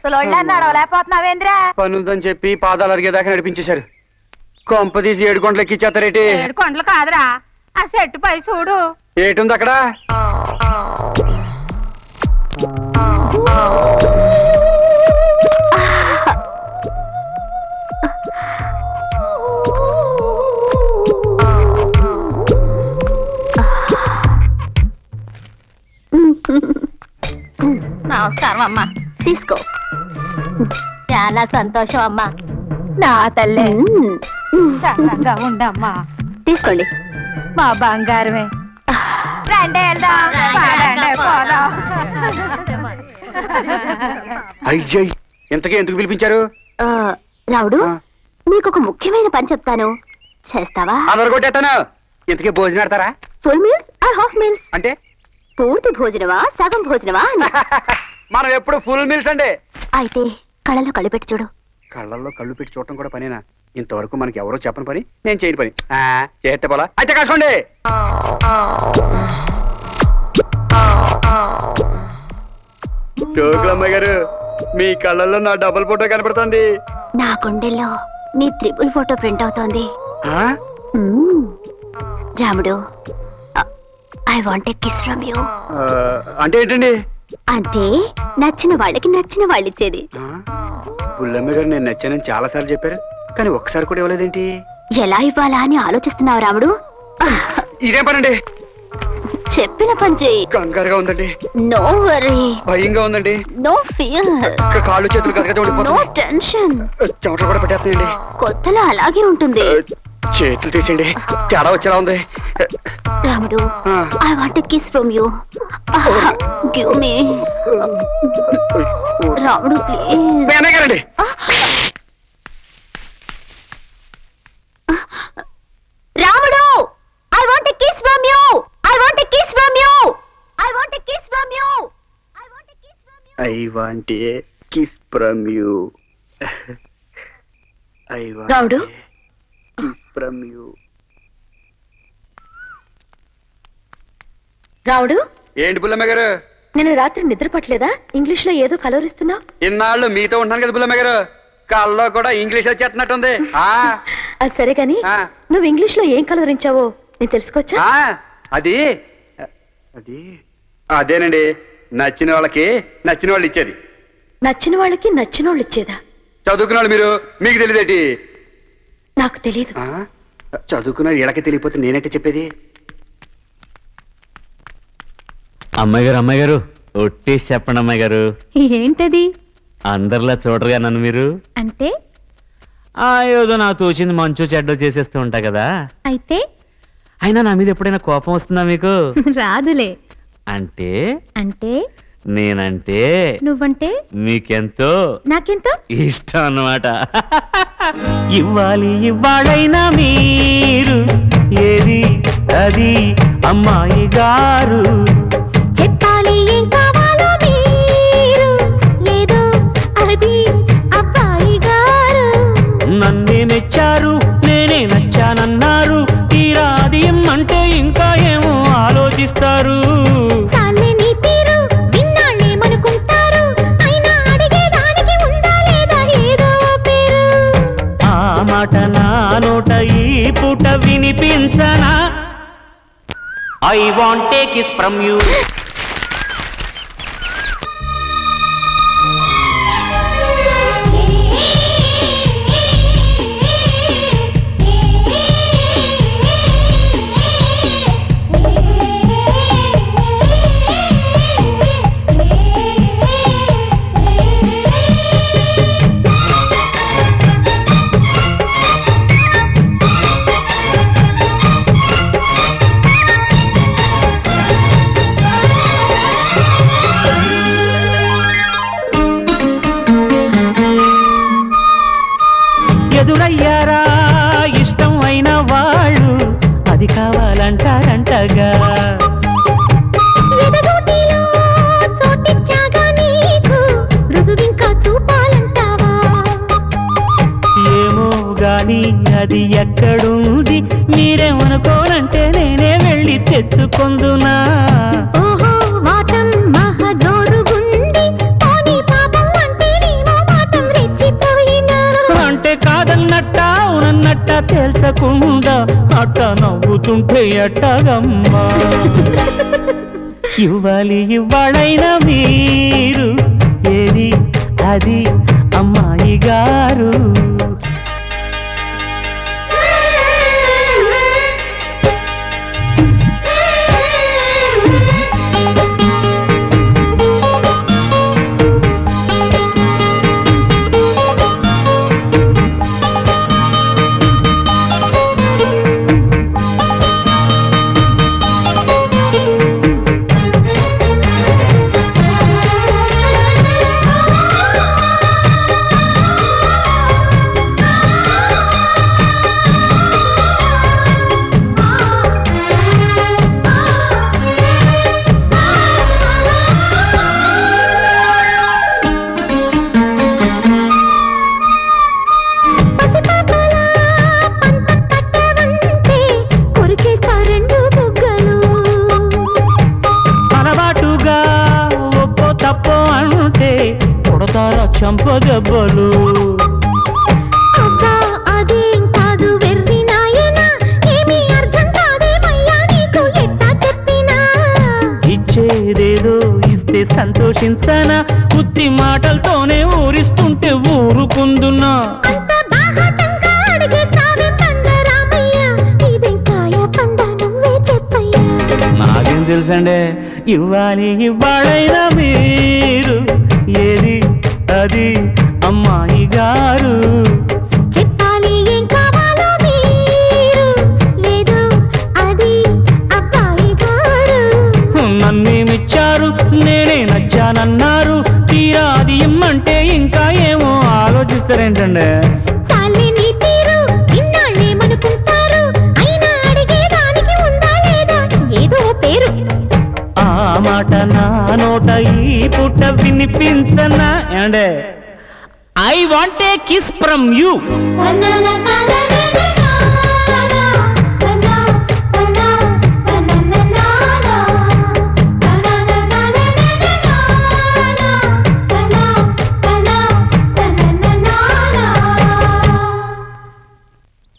ముసలోళ్ళ నడవలేకపోతున్నావేంద్రా? పనుందని చెప్పి పాదాలు అరిగేదాకా నడిపించేశారు. కొంపదీసి 7 కొండలు ఎక్కిచ్చేస్తారేటి? 7 కొండలు కాదురా, ఆ చెట్టు పై చూడు. ఏటుంది అక్కడ? నమస్కారం అమ్మా, తీసుకో. చాలా సంతోషం అమ్మా, నా తల్లే. చక్కగా ఉండమ్మా, తీసుకోండి. మా బంగారమే. రండి వెళ్దాం. అయ్యయ్య, ఇంతకీ ఎందుకు పిలిపించారు? రావుడు, నీకు ఒక ముఖ్యమైన పని చెప్తాను, చేస్తావా? అదరగొట్టేస్తాను. ఇంతకీ భోజనం పెడతారా? Full meals or half meals? అంటే పూర్తి భోజనమా సగం భోజనమా? మనం ఎప్పుడు ఫుల్ మీల్స్ అండి. అయితే కళ్ళలో కళ్ళు పెట్టి చూడు. కళ్ళల్లో కళ్ళు పెట్టి చూడటం కూడా పనేనా? ఇంతవరకు మనకి ఎవరో చెప్పని పని నేను చేయని పని. చేస్తే పోలా అయితే కాసుకోండి. జోగులమ్మ గారు, మీ కళ్ళల్లో నా డబుల్ ఫోటో కనపడుతుంది. నా గుండెల్లో నీ త్రిపుల్ ఫోటో ప్రింట్ అవుతోంది. రాముడు, I want a kiss from you. అంటే ఏంటండి? అంటే నచ్చిన వాళ్ళకి నచ్చిన వాళ్ళు ఇచ్చేది. బుల్లమ్మ గారు నేను నచ్చానని చాలా సార్లు చెప్పారు, కానీ ఒక్కసారి కూడా ఇవ్వలేదేంటి? ఎలా ఇవ్వాలా అని ఆలోచిస్తున్నావు రాముడు? ఇదేం పనండి? చెప్పిన పని చెయ్యి. కంగారుగా ఉందండి. No worry. భయంగా ఉందండి. No fear. కాళ్ళు చేతులు గదగద. No tension. చెమటలు కూడా పెట్టేస్తాయండి. కొత్తలో అలాగే ఉంటుంది. చేతులు తీసేయండి, తేడా వచ్చేలా ఉంది. రాముడు, I want a kiss from you. Give me. రాముడు ప్లీజ్. రాముడు, I want a kiss from you. I want a kiss from you. I want a kiss from you. I want a kiss from you. I want a kiss from you. రాముడు, from you. రావుడు, ఏంటి బుల్లమ్మ గారు? నేను రాత్రి నిద్ర పట్టలేదా? English లో ఏదో కలవరిస్తున్నావు. ఇన్నాళ్ళు మీతో ఉంటాను కదా బుల్లమ్మ గారు, కాల్లో కూడా ఇంగ్లీష్ వచ్చేస్తున్నట్టుంది. అది సరే గాని నువ్వు ఇంగ్లీష్ లో ఏం కలవరించావో నేను తెలుసుకోవచ్చా? అది అది అదేనండి, నచ్చిన వాళ్ళకి నచ్చిన వాళ్ళు ఇచ్చేది. నచ్చిన వాళ్ళకి నచ్చిన వాళ్ళు ఇచ్చేదా? చదువుకున్న వాళ్ళు మీరు, మీకు తెలియదేటి? నాకు తెలియదు. చదువుకున్న వీళ్ళకి తెలియపోతే నేనంటే చెప్పేది. అమ్మాయి గారు ఒట్టేసి చెప్పండి అమ్మాయి గారు. ఏంటది? అందరిలా చూడరుగా నన్ను మీరు. అంటే ఏదో నాకు తోచింది మంచు చెడ్డ చేసేస్తూ ఉంటా కదా. అయితే అయినా నా మీద ఎప్పుడైనా కోపం వస్తుందా మీకు? రాదులే. అంటే అంటే నేనంటే నువ్వంటే మీకెంతో నాకెంతో ఇష్టం అన్నమాట. ఇవ్వాలి ఇవ్వాలైనా మీరు ఏది అది అమ్మాయి గారు, చెప్పాలి ఏం కావాలో మీరు ఏదో అది అబ్బాయి గారు. నన్నే మెచ్చారు నేనే నచ్చానన్నారు, తీరాది అంటే ఇంకా ఏమో ఆలోచిస్తారు. మాట నా నోట ఈ పూట వినిపించనా? I want a kiss from you. ఎదురయ్యారా ఇష్టం అయిన వాళ్ళు, అది కావాలంటారంటగా. ఏమో గాని అది ఎక్కడుంది, మీరేమనుకోనంటే నేనే వెళ్ళి తెచ్చుకొందునా. నవ్వించకుండా అట్ట నవ్వుతుంటే ఎట్టగమ్మా ఇవ్వాలి ఇవ్వాళైనా మీరు ఏది అది అమ్మాయి గారు చంపదెబ్బలు ఇచ్చేదేదో ఇస్తే సంతోషించనా ఉత్తి మాటలతోనే ఊరిస్తుంటే ఊరుకుందున్నా నాకేం తెలుసండి ఇవ్వాలి ఇవ్వాళైనా మీరు ఏది అది అమ్మాయి గారు చెప్పాలి ఏం కావాలో మీరు లేదు అది అబ్బాయి గారు నన్నేమిచ్చారు నేనే నచ్చానన్నారు తీరా అది ఇమ్మంటే ఇంకా ఏమో ఆలోచిస్తారేంటండి చాలే నీ తీరు ఇన్నాళ్ళేమనుకుంటారు అయినా అడిగేదానికి ఉందా లేదా ఏదో పేరు ఆ మాట నా నోట ఈ పుట్ట వినిపించనా అండే I want a kiss from you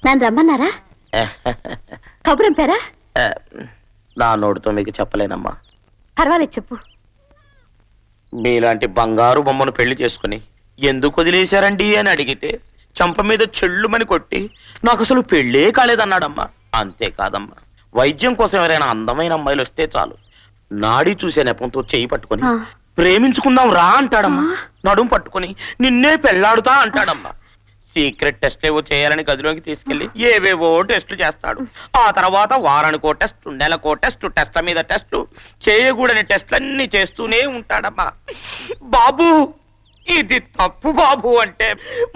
నన్ను రమ్మన్నారా కబురం పేరా నా నోటితో మీకు చెప్పలేనమ్మా పర్వాలేదు చెప్పు మీలాంటి బంగారు బొమ్మను పెళ్లి చేసుకుని ఎందుకు వదిలేశారండి అని అడిగితే చంప మీద చెల్లుమని కొట్టి నాకు అసలు పెళ్ళే కాలేదన్నాడమ్మా అంతేకాదమ్మా వైద్యం కోసం ఎవరైనా అందమైన అమ్మాయిలు వస్తే చాలు నాడి చూసే నెపంతో చేయి పట్టుకుని ప్రేమించుకుందాం రా అంటాడమ్మా నడుం పట్టుకుని నిన్నే పెళ్లాడుతా అంటాడమ్మా సీక్రెట్ టెస్ట్ ఏవో చేయాలని గదిలోకి తీసుకెళ్లి ఏవేవో టెస్టులు చేస్తాడు ఆ తర్వాత వారానికో టెస్ట్ నెలకో టెస్ట్ టెస్ట్ల మీద టెస్ట్ చేయకూడని టెస్ట్లన్నీ చేస్తూనే ఉంటాడమ్మా బాబు ఇది తప్పు బాబు అంటే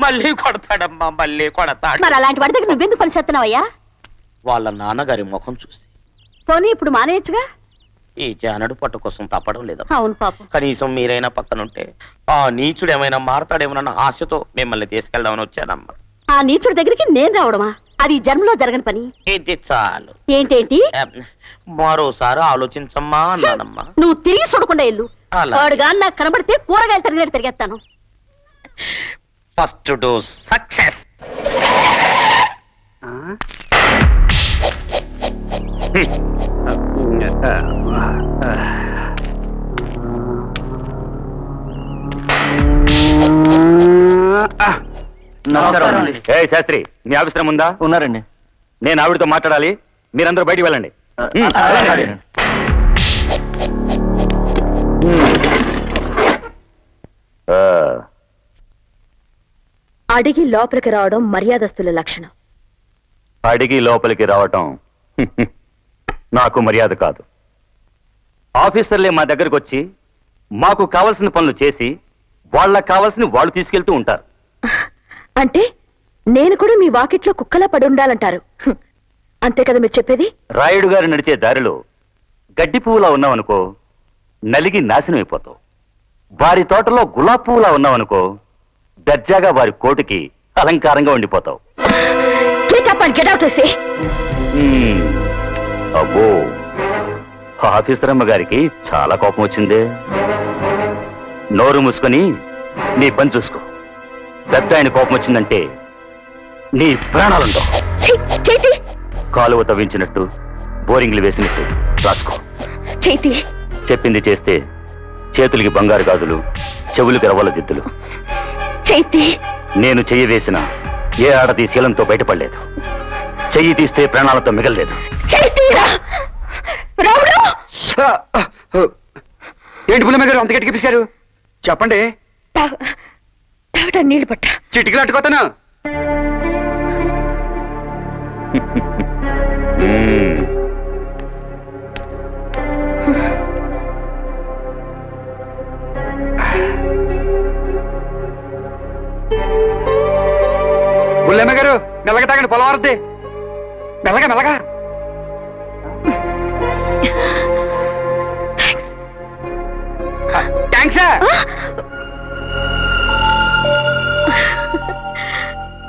మళ్ళీ కొడతాడమ్మా మళ్ళీ కొడతాడు మరి అలాంటి వాడి దగ్గర నువ్వెందుకు పని చేస్తున్నావయ్యా వాళ్ళ నాన్నగారి ముఖం చూసి పోనీ ఇప్పుడు మానేయచ్చుగా ఈ జానడు పట్టు కోసం తప్పడం లేదా అవును పాపం కనీసం మీరైనా పక్కనుంటే ఆ నీచుడు ఏమైనా మారతాడేమోనన్న ఆశతో మిమ్మల్ని తీసుకెళ్దామని వచ్చానమ్మా ఆ నీచుడి దగ్గరికి నేను రావడమా అది ఈ జన్మలో జరగని పని ఇది చాలు ఏంటేంటి మరోసారి ఆలోచించమ్మా అన్నానమ్మా నువ్వు తిరిగి చూడకుండా ఇల్లు అలా. వాడుగా నాకు కనబడితే కూరగాయలు తిరిగినట్టు తిరిగేస్తాను ఫస్ట్ డోస్ సక్సెస్ ఏ శాస్త్రి మీ ఆఫీసర్ ముందా ఉన్నారండి నేను ఆవిడతో మాట్లాడాలి మీరందరూ బయటికి వెళ్ళండి అడిగి లోపలికి రావడం మర్యాదస్తుల లక్షణం అడిగి లోపలికి రావటం నాకు మర్యాద కాదు. ఆఫీసర్లే మా దగ్గరకు వచ్చి మాకు కావలసిన పనులు చేసి వాళ్ళకి కావాల్సిన వాళ్ళు తీసుకెళ్తూ ఉంటారు. అంటే నేను కూడా మీ వాకిట్లో కుక్కలా పడి ఉండాలంటారు. అంతే కదా మీరు చెప్పేది? రాయుడు గారు నడిచే దారిలో గడ్డి పువ్వులా ఉన్నావనుకో నలిగి నాశనం అయిపోతావు. వారి తోటలో గులాబీ పువ్వులా ఉన్నావనుకో దర్జాగా వారి కోటికి అలంకారంగా ఉండిపోతావు. అబ్బో, ఆఫీసర్ అమ్మ గారికి చాలా కోపం వచ్చిందే. నోరు మూసుకొని నీ పని చూసుకో. పెద్ద ఆయన కోపం వచ్చిందంటే నీ ప్రాణాలుండవు. చేతి కాలువ తవ్వించినట్టు బోరింగ్లు వేసినట్టు రాసుకో. చేతి చెప్పింది చేస్తే చేతులకి బంగారు గాజులు, చెవులకి రవ్వల దిద్దులు. చేతి నేను చెయ్యి వేసిన ఏ ఆడది శీలంతో బయటపడలేదు. చెయ్యి తీస్తే ప్రాణాలతో మిగలలేదు. చేతిరా రాముడు. ఏంటి పుల్లమ్మ గారు అంత గట్టిగా పిలిచారు? చెప్పండి. తాగటా నీళ్లు పట్ట. చిటికలు అట్టుకోతాను. పుల్లమ్మ గారు మెల్లగా తాగండి, పొలం వరద్ది. మెల్లగా మెల్లగా. థ్యాంక్స్.